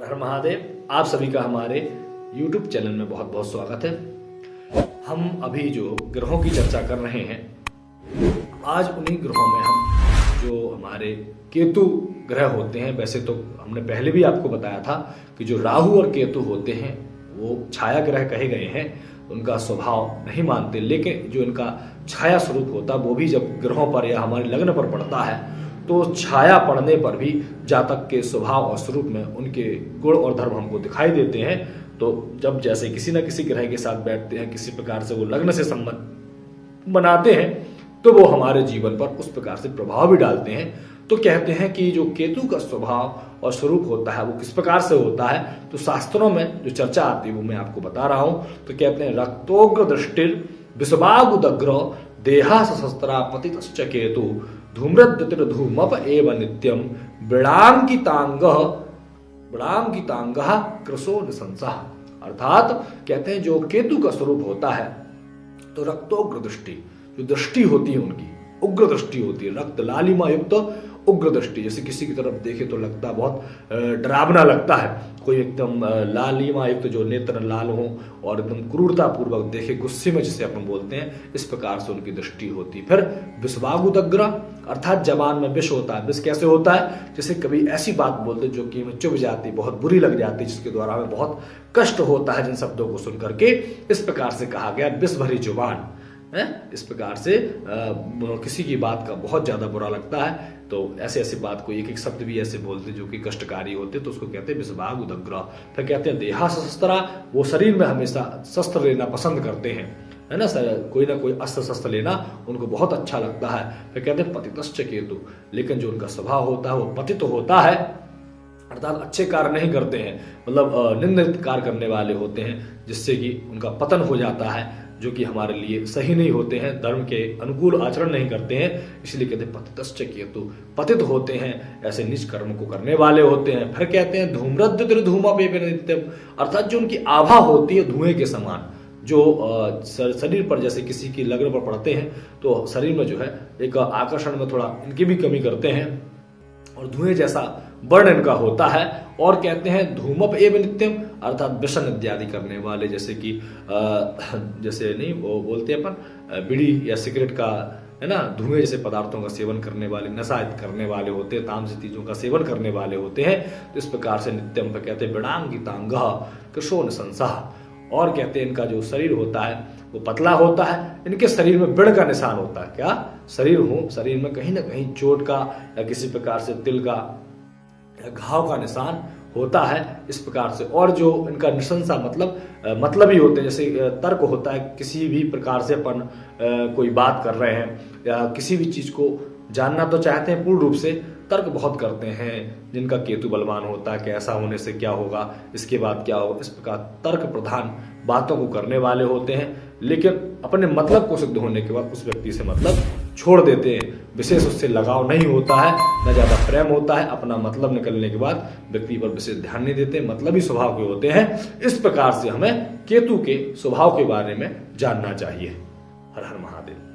हर हर महादेव। आप सभी का हमारे YouTube चैनल में बहुत बहुत स्वागत है। हम अभी जो ग्रहों की चर्चा कर रहे हैं, आज उन्हीं ग्रहों में हम जो हमारे केतु ग्रह होते हैं, वैसे तो हमने पहले भी आपको बताया था कि जो राहु और केतु होते हैं वो छाया ग्रह कहे गए हैं, उनका स्वभाव नहीं मानते, लेकिन जो इनका छाया स्वरूप होता है वो भी जब ग्रहों पर या हमारे लग्न पर पड़ता है तो छाया पड़ने पर भी जातक के स्वभाव और स्वरूप में उनके गुण और धर्म हमको दिखाई देते हैं। तो जब जैसे किसी न किसी ग्रह के साथ बैठते हैं, किसी प्रकार से वो लग्न से संबंध बनाते हैं, तो वो हमारे जीवन पर उस प्रकार से प्रभाव भी डालते हैं। तो कहते हैं कि जो केतु का स्वभाव और स्वरूप होता है वो किस प्रकार से होता है, तो शास्त्रों में जो चर्चा आती है वो मैं आपको बता रहा हूं। तो कहते हैं रक्तोग्र दृष्टिर विषवागुदग्र देहा सशस्त्रा पतितश्च केतु धूम्रद्युतिर्धूमप एव नित्यम बिड़ांगितांग कृशो निशंसः। अर्थात कहते हैं जो केतु का स्वरूप होता है तो रक्तोग्र दृष्टि, जो दृष्टि होती है उनकी उग्र दृष्टि होती है, रक्त लालिमा युक्त उग्र दृष्टि। जैसे किसी की तरफ देखे तो लगता है बहुत डरावना लगता है, कोई एकदम लालिमा युक्त जो नेत्र लाल हो और एकदम क्रूरता पूर्वक देखे, गुस्से में जिसे अपन बोलते हैं, इस प्रकार से उनकी दृष्टि होती है। फिर विषवागुदग्र अर्थात जबान में विष होता है। विष कैसे होता है? जैसे कभी ऐसी बात बोलते जो कि हमें चुभ जाती, बहुत बुरी लग जाती, जिसके द्वारा हमें बहुत कष्ट होता है जिन शब्दों को सुन करके। इस प्रकार से कहा गया विष भरी जुबान है। इस प्रकार से किसी की बात का बहुत ज्यादा बुरा लगता है तो ऐसे ऐसी बात को एक एक शब्द भी ऐसे बोलते जो कि कष्टकारी होते, तो उसको कहते हैं विषवागुदग्र। फिर कहते हैं देहा शस्त्रा, वो शरीर में हमेशा शस्त्र लेना पसंद करते हैं, है ना, कोई ना कोई अस्त्र शस्त्र लेना उनको बहुत अच्छा लगता है। फिर कहते हैं पतितश्च केतु, लेकिन जो उनका स्वभाव होता है वो पतित होता है, अर्थात अच्छे कार्य नहीं करते हैं, मतलब निंदित कार्य करने वाले होते हैं, जिससे कि उनका पतन हो जाता है, जो कि हमारे लिए सही नहीं होते हैं, धर्म के अनुकूल आचरण नहीं करते हैं। इसलिए कहते हैं पतितश्च केतु, पतित होते हैं, ऐसे निज कर्म को करने वाले होते हैं। फिर कहते हैं धूम्रद्युतिर्धूमप एव नित्यम, अर्थात जो उनकी आभा होती है धुएं के समान, जो शरीर पर जैसे किसी की लग्न पर पड़ते हैं तो शरीर में जो है एक आकर्षण में थोड़ा इनकी भी कमी करते हैं और धुएं जैसा वर्ण इनका होता है। और कहते हैं धूमप एव नित्यम, अर्थात व्यसन इत्यादि करने वाले, जैसे कि जैसे नहीं वो बोलते हैं अपन बीड़ी या सिगरेट का, है ना, धुएं जैसे पदार्थों का सेवन करने वाले, नशा करने वाले होते हैं, तामसी चीजों का सेवन करने वाले होते हैं। तो इस प्रकार से नित्यम पर कहते हैं बिड़ांगितांग कृशो निशंसः। और कहते हैं इनका जो शरीर होता है वो पतला होता है, इनके शरीर में बिड़ का निशान होता है। क्या शरीर में कहीं ना कहीं चोट का या किसी प्रकार से तिल का या घाव का निशान होता है, इस प्रकार से। और जो इनका निशंसा मतलब ही होते हैं, जैसे तर्क होता है, किसी भी प्रकार से अपन कोई बात कर रहे हैं या किसी भी चीज को जानना तो चाहते हैं पूर्ण रूप से, तर्क बहुत करते हैं। जिनका केतु बलवान होता है कि ऐसा होने से क्या होगा, इसके बाद क्या होगा, इस प्रकार तर्क प्रधान बातों को करने वाले होते हैं, लेकिन अपने मतलब को सिद्ध होने के बाद उस व्यक्ति से मतलब छोड़ देते हैं। विशेष उससे लगाव नहीं होता है, न ज्यादा प्रेम होता है, अपना मतलब निकलने के बाद व्यक्ति पर विशेष ध्यान नहीं देते, मतलब ही स्वभाव के होते हैं। इस प्रकार से हमें केतु के स्वभाव के बारे में जानना चाहिए। हर हर महादेव।